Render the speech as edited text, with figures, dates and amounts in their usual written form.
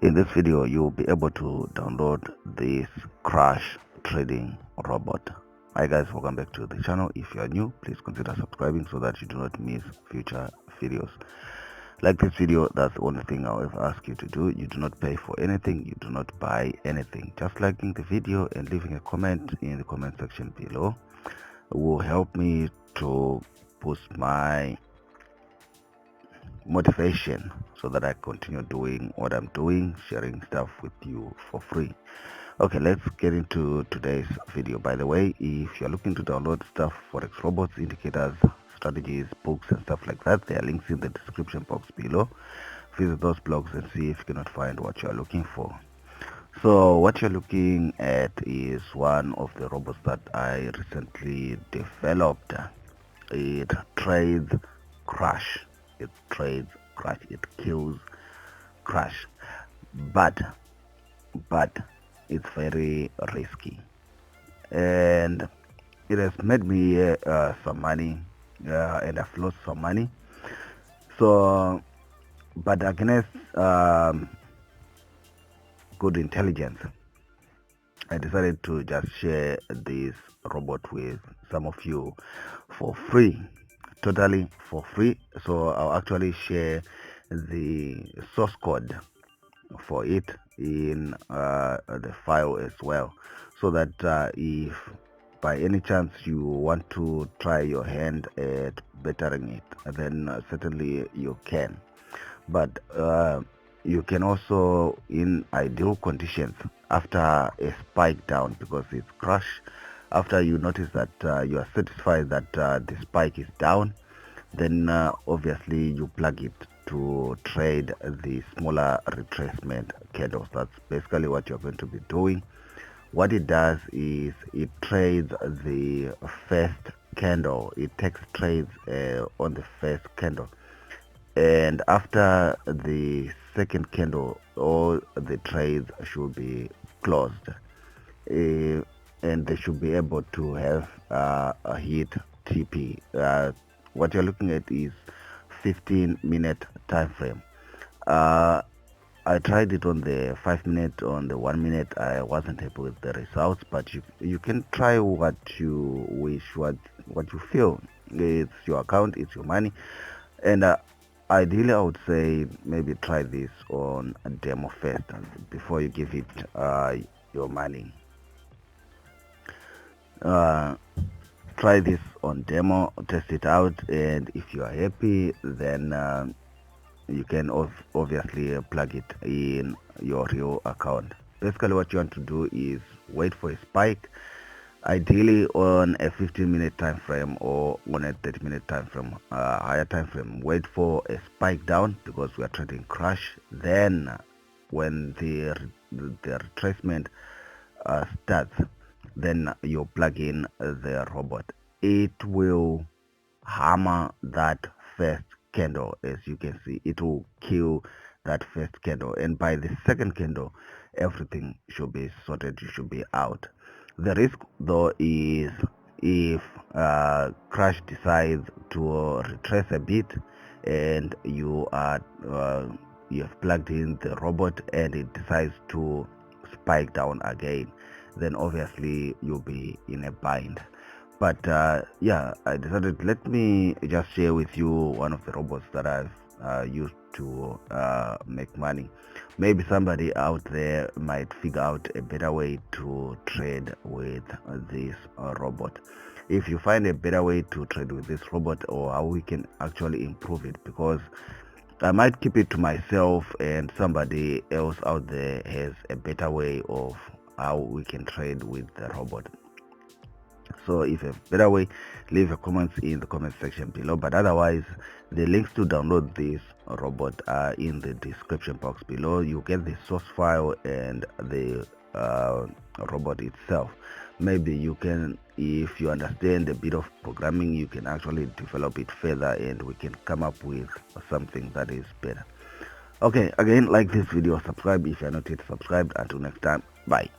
In this video, you'll be able to download this crash trading robot. Hi guys, welcome back to the channel. If you are new, please consider subscribing so that you do not miss future videos. Like this video, that's the only thing I'll ever ask you to do. You do not pay for anything, you do not buy anything. Just liking the video and leaving a comment in the comment section below will help me to boost my motivation so that I continue doing what I'm doing, sharing stuff with you for free. Okay, let's get into today's video. By the way, if you're looking to download stuff, Forex robots, indicators, strategies, books and stuff like that, there are links in the description box below. Visit those blogs and see if you cannot find what you're looking for. So what you're looking at is one of the robots that I recently developed. It trades crash. It trades crash. It kills crash. But it's very risky, and it has made me some money, and I've lost some money. So, but against good intelligence, I decided to just share this robot with some of you for free, totally for free. So I'll actually share the source code for it in the file as well, so that if by any chance you want to try your hand at bettering it, then certainly you can. But you can also, in ideal conditions, after a spike down, because it's crash, after you notice that you are satisfied that the spike is down, then obviously you plug it to trade the smaller retracement candles. That's basically what you're going to be doing. What it does is it trades the first candle. It takes trades on the first candle, and after the second candle, all the trades should be closed, and they should be able to have a hit TP. What you're looking at is 15-minute time frame. I tried it on the 5-minute, on the 1-minute. I wasn't happy with the results, but you can try what you wish, what you feel. It's your account, it's your money, and ideally I would say maybe try this on a demo first before you give it your money. Try this on demo, test it out, and if you are happy, then you can obviously plug it in your real account. Basically what you want to do is wait for a spike, ideally on a 15-minute time frame or on a 30-minute time frame, higher time frame. Wait for a spike down, because we are trading crash. Then when the retracement starts, then you plug in the robot. It will hammer that first candle. As you can see, it will kill that first candle, and by the second candle everything should be sorted, you should be out. The risk though is if crash decides to retrace a bit, and you have plugged in the robot and it decides to spike down again, then obviously you'll be in a bind. But yeah, I decided, let me just share with you one of the robots that I've used to make money. Maybe somebody out there might figure out a better way to trade with this robot. If you find a better way to trade with this robot, or how we can actually improve it, because I might keep it to myself and somebody else out there has a better way of how we can trade with the robot. So if you have a better way, leave a comments in the comment section below. But otherwise, the links to download this robot are in the description box below. You get the source file and the robot itself. Maybe you can, if you understand a bit of programming, you can actually develop it further and we can come up with something that is better. Okay, again, like this video, subscribe if you're not yet subscribed. Until next time, bye.